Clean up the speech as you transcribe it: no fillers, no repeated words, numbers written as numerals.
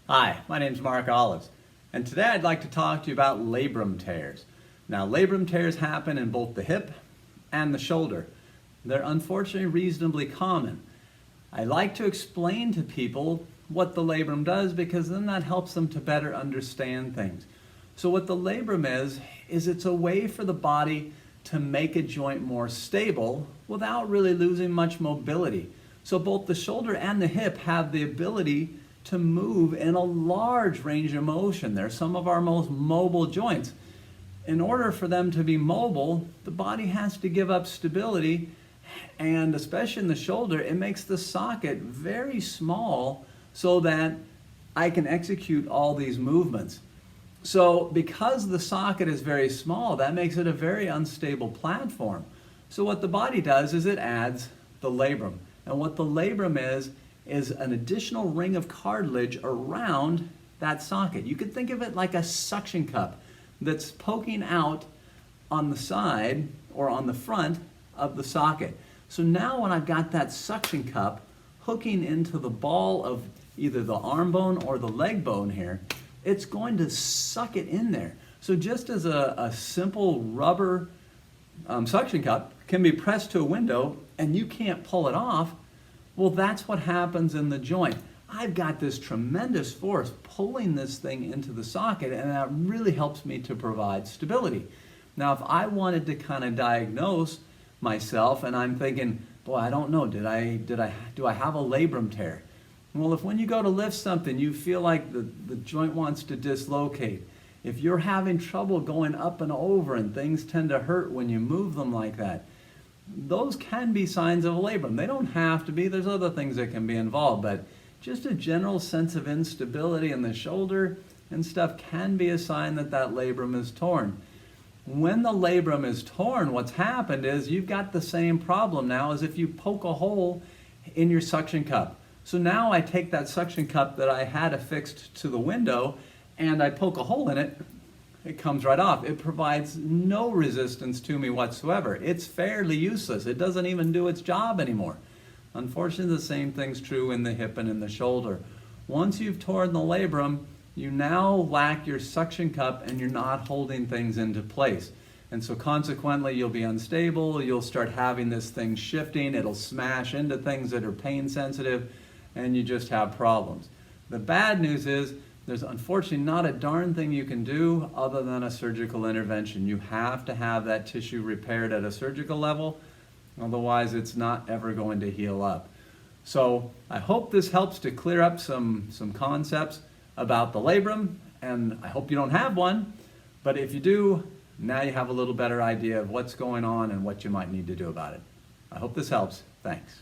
Hi, my name is Mark Olives, and today I'd like to talk to you about labrum tears. Now, labrum tears happen in both the hip and the shoulder. They're unfortunately reasonably common. I like to explain to people what the labrum does because then that helps them to better understand things. So what the labrum is it's a way for the body to make a joint more stable without really losing much mobility. So both the shoulder and the hip have the ability to move in a large range of motion. They're some of our most mobile joints. In order for them to be mobile, the body has to give up stability, and especially in the shoulder, it makes the socket very small so that I can execute all these movements. So because the socket is very small, that makes it a very unstable platform. So what the body does is it adds the labrum. And what the labrum is an additional ring of cartilage around that socket. You could think of it like a suction cup that's poking out on the side or on the front of the socket. So now when I've got that suction cup hooking into the ball of either the arm bone or the leg bone here, it's going to suck it in there. So just as a simple rubber suction cup can be pressed to a window and you can't pull it off, well, that's what happens in the joint. I've got this tremendous force pulling this thing into the socket, and that really helps me to provide stability. Now, if I wanted to kind of diagnose myself and I'm thinking, boy, I don't know, do I have a labrum tear? Well, if when you go to lift something, you feel like the joint wants to dislocate, if you're having trouble going up and over and things tend to hurt when you move them like that, those can be signs of a labrum. They don't have to be. There's other things that can be involved, but just a general sense of instability in the shoulder and stuff can be a sign that that labrum is torn. When the labrum is torn, what's happened is you've got the same problem now as if you poke a hole in your suction cup. So now I take that suction cup that I had affixed to the window and I poke a hole in it. It comes right off. It provides no resistance to me whatsoever. It's fairly useless. It doesn't even do its job anymore. Unfortunately, the same thing's true in the hip and in the shoulder. Once you've torn the labrum, you now lack your suction cup and you're not holding things into place. And so consequently, you'll be unstable. You'll start having this thing shifting. It'll smash into things that are pain sensitive, and you just have problems. The bad news is, there's unfortunately not a darn thing you can do other than a surgical intervention. You have to have that tissue repaired at a surgical level, otherwise it's not ever going to heal up. So I hope this helps to clear up some concepts about the labrum, and I hope you don't have one, but if you do, now you have a little better idea of what's going on and what you might need to do about it. I hope this helps. Thanks.